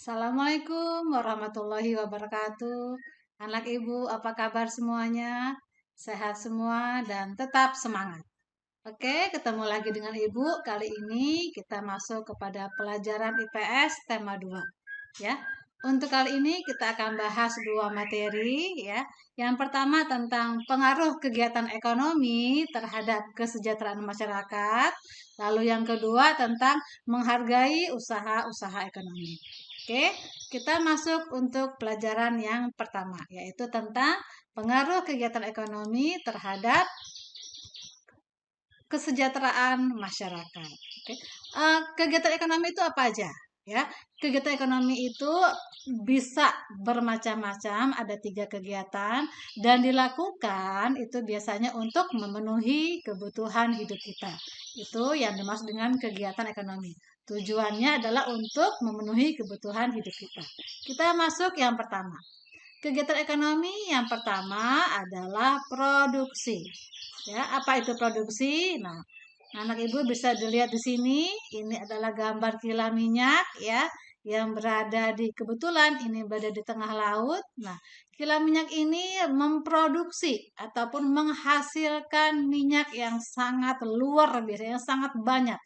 Assalamualaikum warahmatullahi wabarakatuh. Anak ibu, apa kabar semuanya? Sehat semua dan tetap semangat. Oke, ketemu lagi dengan ibu. Kali ini kita masuk kepada pelajaran IPS tema 2. Ya. Untuk kali ini kita akan bahas dua materi ya. Yang pertama tentang pengaruh kegiatan ekonomi terhadap kesejahteraan masyarakat. Lalu yang kedua tentang menghargai usaha-usaha ekonomi. Oke, kita masuk untuk pelajaran yang pertama, yaitu tentang pengaruh kegiatan ekonomi terhadap kesejahteraan masyarakat. Oke. Kegiatan ekonomi itu apa aja? Ya, kegiatan ekonomi itu bisa bermacam-macam, ada 3 kegiatan dan dilakukan itu biasanya untuk memenuhi kebutuhan hidup kita. Itu yang dimaksud dengan kegiatan ekonomi. Tujuannya adalah untuk memenuhi kebutuhan hidup kita. Kita masuk yang pertama. Kegiatan ekonomi yang pertama adalah produksi. Ya, apa itu produksi? Nah, anak ibu bisa dilihat di sini. Ini adalah gambar kilang minyak ya, yang berada di kebetulan ini berada di tengah laut. Nah, kilang minyak ini memproduksi ataupun menghasilkan minyak yang sangat luar biasa, yang sangat banyak.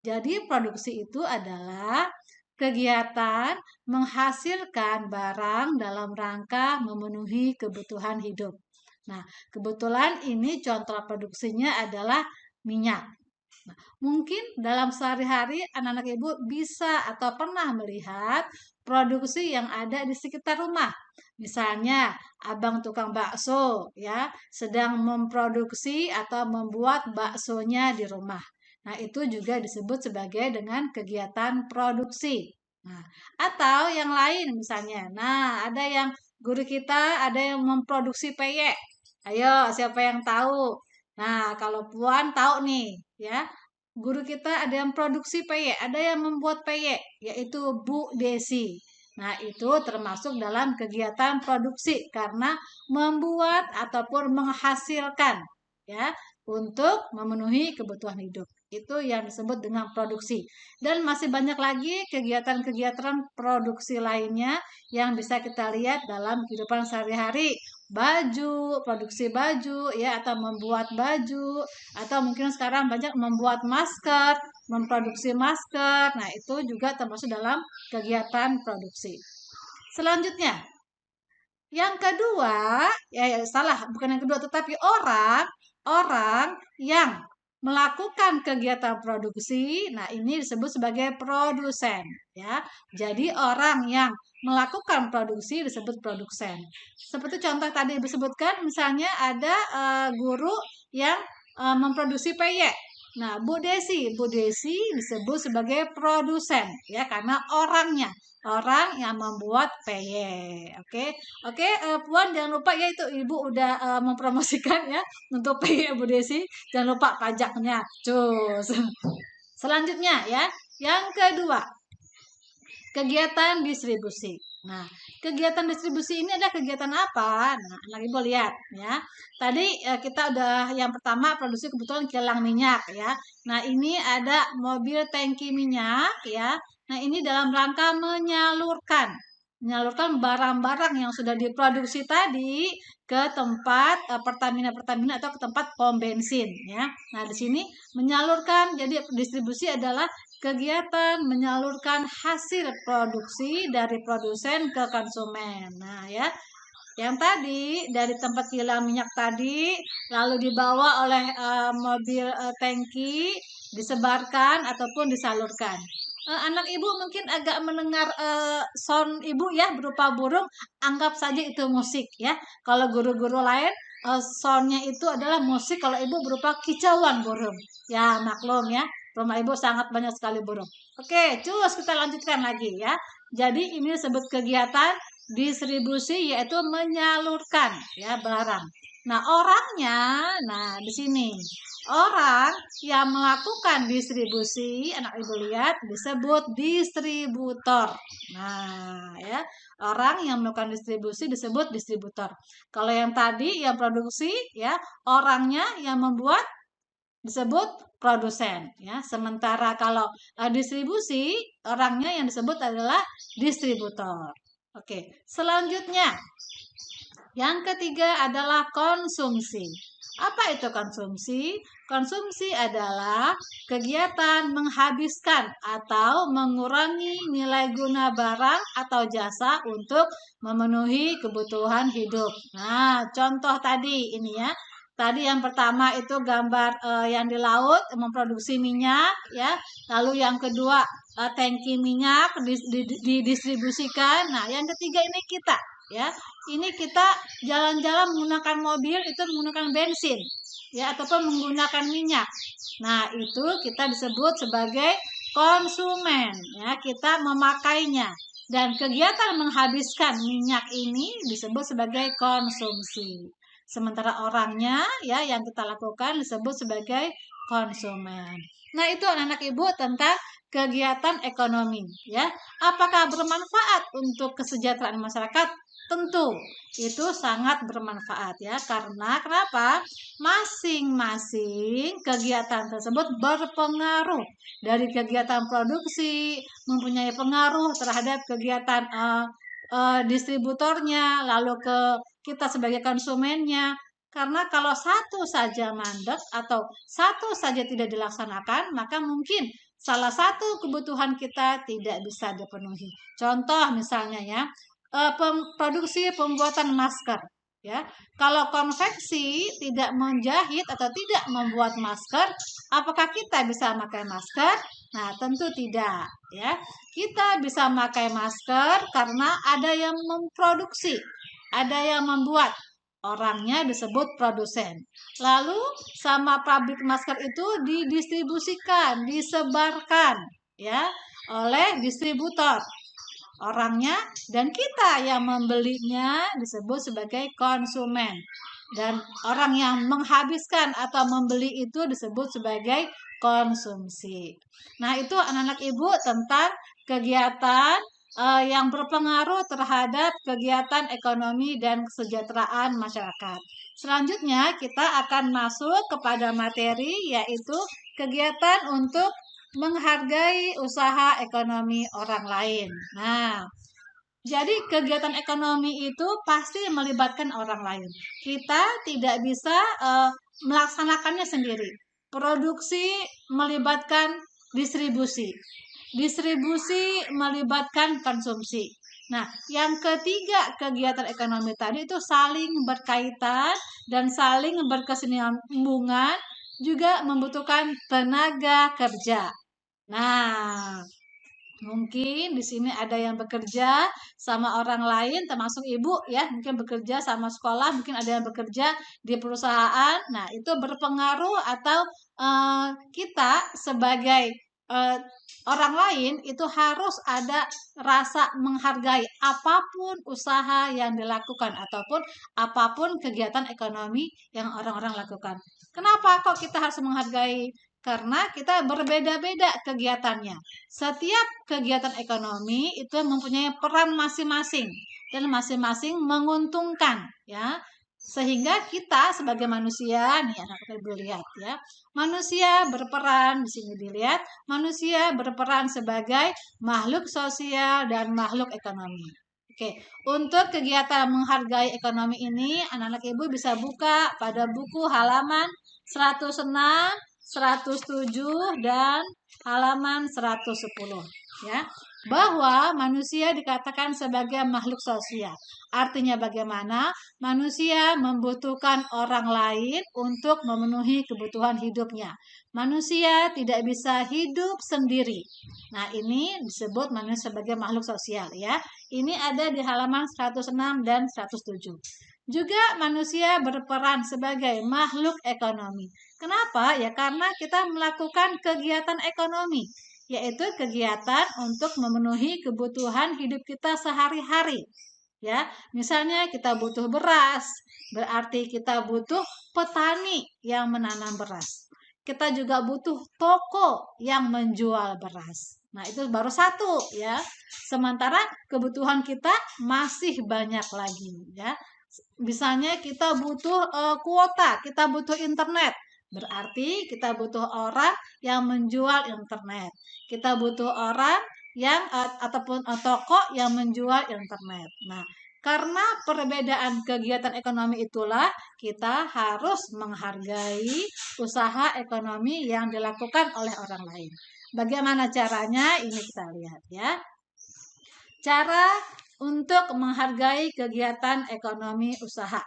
Jadi produksi itu adalah kegiatan menghasilkan barang dalam rangka memenuhi kebutuhan hidup. Nah, kebetulan ini contoh produksinya adalah minyak. Nah, mungkin dalam sehari-hari anak-anak ibu bisa atau pernah melihat produksi yang ada di sekitar rumah. Misalnya, abang tukang bakso ya sedang memproduksi atau membuat baksonya di rumah. Nah, itu juga disebut sebagai dengan kegiatan produksi. Nah, atau yang lain misalnya. Nah, ada yang guru kita ada yang memproduksi peyek. Ayo, siapa yang tahu? Nah, kalau Puan tahu nih, ya. Guru kita ada yang produksi peyek, ada yang membuat peyek, yaitu Bu Desi. Nah, itu termasuk dalam kegiatan produksi karena membuat ataupun menghasilkan ya untuk memenuhi kebutuhan hidup. Itu yang disebut dengan produksi. Dan masih banyak lagi kegiatan-kegiatan produksi lainnya yang bisa kita lihat dalam kehidupan sehari-hari. Baju, produksi baju ya atau membuat baju atau mungkin sekarang banyak membuat masker, memproduksi masker. Nah, itu juga termasuk dalam kegiatan produksi. Selanjutnya, yang kedua, salah, bukan yang kedua, tetapi orang yang melakukan kegiatan produksi, nah ini disebut sebagai produsen, ya. Jadi orang yang melakukan produksi disebut produsen. Seperti contoh tadi disebutkan, misalnya ada guru yang memproduksi peyek. Nah, Bu Desi disebut sebagai produsen, ya, karena orang yang membuat peyek. Oke. Oke, Puan jangan lupa ya itu Ibu udah mempromosikan ya untuk peyek Bu Desi. Jangan lupa pajaknya. Cus. Selanjutnya ya, yang kedua, kegiatan distribusi. Nah, kegiatan distribusi ini adalah kegiatan apa? Nah, anak ibu lihat ya. Tadi kita udah yang pertama produksi kebutuhan kilang minyak ya. Nah, ini ada mobil tangki minyak ya. Nah, ini dalam rangka menyalurkan barang-barang yang sudah diproduksi tadi ke tempat Pertamina atau ke tempat pom bensin ya. Nah, di sini menyalurkan, jadi distribusi adalah kegiatan menyalurkan hasil produksi dari produsen ke konsumen. Nah, ya. Yang tadi dari tempat kilang minyak tadi lalu dibawa oleh mobil tangki, disebarkan ataupun disalurkan. Anak ibu mungkin agak mendengar sound ibu ya berupa burung, anggap saja itu musik ya. Kalau guru-guru lain soundnya itu adalah musik, kalau ibu berupa kicauan burung. Ya maklum ya, rumah ibu sangat banyak sekali burung. Oke, cus kita lanjutkan lagi ya. Jadi ini disebut kegiatan distribusi, yaitu menyalurkan ya barang. Nah, orangnya, nah di sini orang yang melakukan distribusi, anak ibu lihat disebut distributor. Nah, ya, orang yang melakukan distribusi disebut distributor. Kalau yang tadi yang produksi ya, orangnya yang membuat disebut produsen ya. Sementara kalau distribusi orangnya yang disebut adalah distributor. Oke, selanjutnya yang ketiga adalah konsumsi. Apa itu konsumsi? Konsumsi adalah kegiatan menghabiskan atau mengurangi nilai guna barang atau jasa untuk memenuhi kebutuhan hidup. Nah, contoh tadi ini ya. Tadi yang pertama itu gambar yang di laut memproduksi minyak ya. Lalu yang kedua tangki minyak didistribusikan. Nah, yang ketiga ini kita ya. Ini kita jalan-jalan menggunakan mobil itu menggunakan bensin ya ataupun menggunakan minyak. Nah, itu kita disebut sebagai konsumen ya, kita memakainya. Dan kegiatan menghabiskan minyak ini disebut sebagai konsumsi. Sementara orangnya ya yang kita lakukan disebut sebagai konsumen. Nah, itu anak-anak Ibu tentang kegiatan ekonomi ya. Apakah bermanfaat untuk kesejahteraan masyarakat? Tentu itu sangat bermanfaat ya, karena kenapa? Masing-masing kegiatan tersebut berpengaruh dari kegiatan produksi, mempunyai pengaruh terhadap kegiatan distributornya, lalu ke kita sebagai konsumennya. Karena kalau satu saja mandek atau satu saja tidak dilaksanakan, maka mungkin salah satu kebutuhan kita tidak bisa dipenuhi. Contoh misalnya ya, produksi pembuatan masker ya. Kalau konveksi tidak menjahit atau tidak membuat masker, apakah kita bisa pakai masker? Nah, tentu tidak ya. Kita bisa pakai masker karena ada yang memproduksi, ada yang membuat. Orangnya disebut produsen. Lalu sama pabrik masker itu didistribusikan, disebarkan ya oleh distributor. Orangnya dan kita yang membelinya disebut sebagai konsumen. Dan orang yang menghabiskan atau membeli itu disebut sebagai konsumsi. Nah, itu anak-anak Ibu tentang kegiatan yang berpengaruh terhadap kegiatan ekonomi dan kesejahteraan masyarakat. Selanjutnya kita akan masuk kepada materi yaitu kegiatan untuk menghargai usaha ekonomi orang lain. Nah, jadi kegiatan ekonomi itu pasti melibatkan orang lain. Kita tidak bisa melaksanakannya sendiri. Produksi melibatkan distribusi. Distribusi melibatkan konsumsi. Nah, yang ketiga kegiatan ekonomi tadi itu saling berkaitan dan saling berkesinambungan, juga membutuhkan tenaga kerja. Nah, mungkin di sini ada yang bekerja sama orang lain, termasuk Ibu ya, mungkin bekerja sama sekolah, mungkin ada yang bekerja di perusahaan. Nah, itu berpengaruh atau kita sebagai orang lain itu harus ada rasa menghargai apapun usaha yang dilakukan ataupun apapun kegiatan ekonomi yang orang-orang lakukan. Kenapa kok kita harus menghargai? Karena kita berbeda-beda kegiatannya. Setiap kegiatan ekonomi itu mempunyai peran masing-masing dan masing-masing menguntungkan ya. Sehingga kita sebagai manusia nih anak-anak Ibu lihat ya. Manusia berperan di sini dilihat, manusia berperan sebagai makhluk sosial dan makhluk ekonomi. Oke, untuk kegiatan menghargai ekonomi ini anak-anak Ibu bisa buka pada buku halaman 106, 107 dan halaman 110 ya, bahwa manusia dikatakan sebagai makhluk sosial. Artinya bagaimana? Manusia membutuhkan orang lain untuk memenuhi kebutuhan hidupnya. Manusia tidak bisa hidup sendiri. Nah, ini disebut manusia sebagai makhluk sosial ya. Ini ada di halaman 106 dan 107. Juga manusia berperan sebagai makhluk ekonomi. Kenapa? Ya karena kita melakukan kegiatan ekonomi, yaitu kegiatan untuk memenuhi kebutuhan hidup kita sehari-hari. Ya, misalnya kita butuh beras, berarti kita butuh petani yang menanam beras. Kita juga butuh toko yang menjual beras. Nah, itu baru satu ya. Sementara kebutuhan kita masih banyak lagi ya. Misalnya kita butuh kuota, kita butuh internet. Berarti kita butuh orang yang menjual internet. Kita butuh orang yang ataupun toko yang menjual internet. Nah, karena perbedaan kegiatan ekonomi itulah kita harus menghargai usaha ekonomi yang dilakukan oleh orang lain. Bagaimana caranya? Ini kita lihat ya. Cara untuk menghargai kegiatan ekonomi usaha.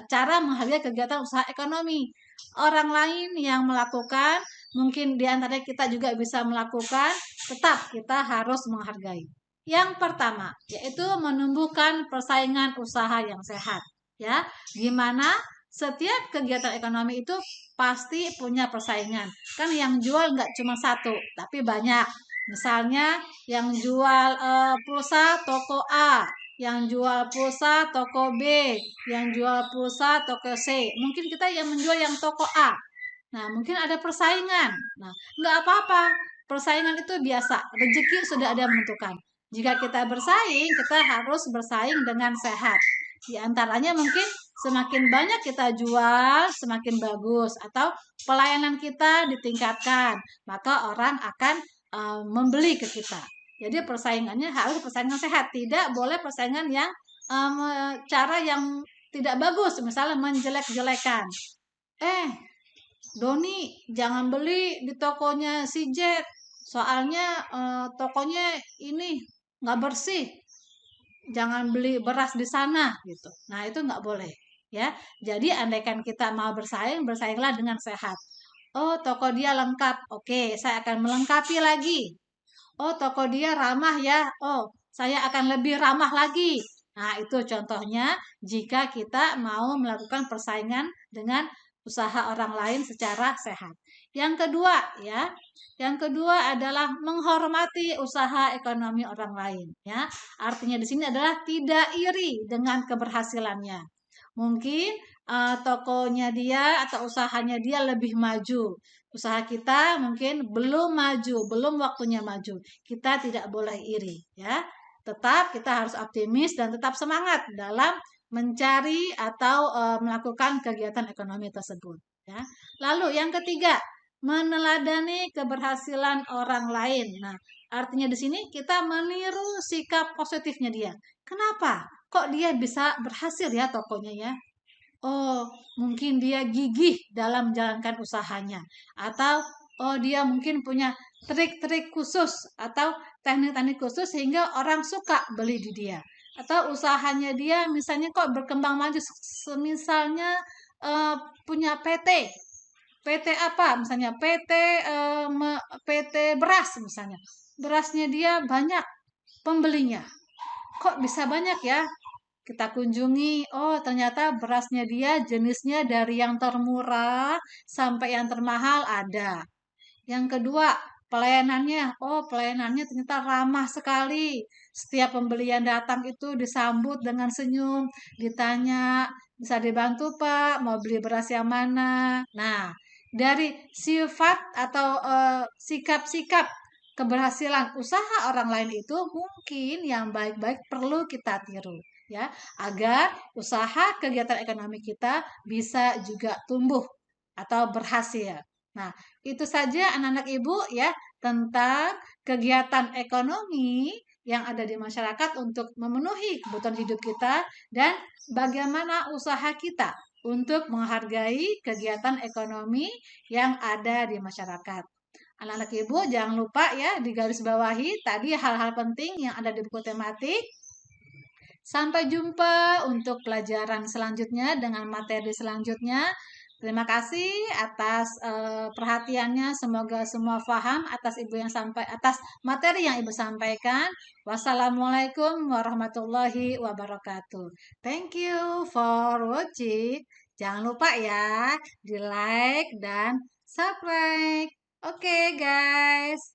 Cara menghargai kegiatan usaha ekonomi. Orang lain yang melakukan, mungkin di antara kita juga bisa melakukan, tetap kita harus menghargai. Yang pertama, yaitu menumbuhkan persaingan usaha yang sehat. Ya, gimana setiap kegiatan ekonomi itu pasti punya persaingan. Kan yang jual nggak cuma satu, tapi banyak. Misalnya yang jual pulsa toko A, yang jual pulsa toko B, yang jual pulsa toko C. Mungkin kita yang menjual yang toko A. Nah, mungkin ada persaingan. Nah, nggak apa-apa. Persaingan itu biasa. Rezeki sudah ada menentukan. Jika kita bersaing, kita harus bersaing dengan sehat. Di antaranya mungkin semakin banyak kita jual, semakin bagus. Atau pelayanan kita ditingkatkan, maka orang akan membeli ke kita. Jadi persaingannya harus persaingan sehat, tidak boleh persaingan yang cara yang tidak bagus, misalnya menjelek-jelekan. Doni, jangan beli di tokonya si Jet, soalnya tokonya ini nggak bersih. Jangan beli beras di sana gitu. Nah, itu nggak boleh ya. Jadi andaikan kita mau bersaing, bersainglah dengan sehat. Oh, toko dia lengkap. Oke, saya akan melengkapi lagi. Oh, toko dia ramah ya. Oh, saya akan lebih ramah lagi. Nah, itu contohnya jika kita mau melakukan persaingan dengan usaha orang lain secara sehat. Yang kedua, ya. Yang kedua adalah menghormati usaha ekonomi orang lain, ya. Artinya di sini adalah tidak iri dengan keberhasilannya. Mungkin tokonya dia atau usahanya dia lebih maju. Usaha kita mungkin belum maju, belum waktunya maju. Kita tidak boleh iri, ya. Tetap kita harus optimis dan tetap semangat dalam mencari atau melakukan kegiatan ekonomi tersebut, ya. Lalu yang ketiga, meneladani keberhasilan orang lain. Nah, artinya di sini kita meniru sikap positifnya dia. Kenapa? Kok dia bisa berhasil ya tokonya ya? Oh, mungkin dia gigih dalam menjalankan usahanya. Atau, oh dia mungkin punya trik-trik khusus atau teknik-teknik khusus sehingga orang suka beli di dia. Atau usahanya dia misalnya kok berkembang maju, misalnya punya PT. PT apa? Misalnya PT beras misalnya. Berasnya dia banyak pembelinya. Kok bisa banyak ya? Kita kunjungi, oh ternyata berasnya dia jenisnya dari yang termurah sampai yang termahal ada. Yang kedua, pelayanannya, oh pelayanannya ternyata ramah sekali. Setiap pembelian datang itu disambut dengan senyum, ditanya, bisa dibantu Pak, mau beli beras yang mana? Nah, dari sifat atau sikap-sikap keberhasilan usaha orang lain itu mungkin yang baik-baik perlu kita tiru ya, agar usaha kegiatan ekonomi kita bisa juga tumbuh atau berhasil. Nah, itu saja anak-anak ibu ya tentang kegiatan ekonomi yang ada di masyarakat untuk memenuhi kebutuhan hidup kita dan bagaimana usaha kita untuk menghargai kegiatan ekonomi yang ada di masyarakat. Anak-anak ibu jangan lupa ya digaris bawahi tadi hal-hal penting yang ada di buku tematik. Sampai jumpa untuk pelajaran selanjutnya dengan materi selanjutnya. Terima kasih atas perhatiannya. Semoga semua paham atas atas materi yang Ibu sampaikan. Wassalamualaikum warahmatullahi wabarakatuh. Thank you for watching. Jangan lupa ya di like dan subscribe. Oke, guys.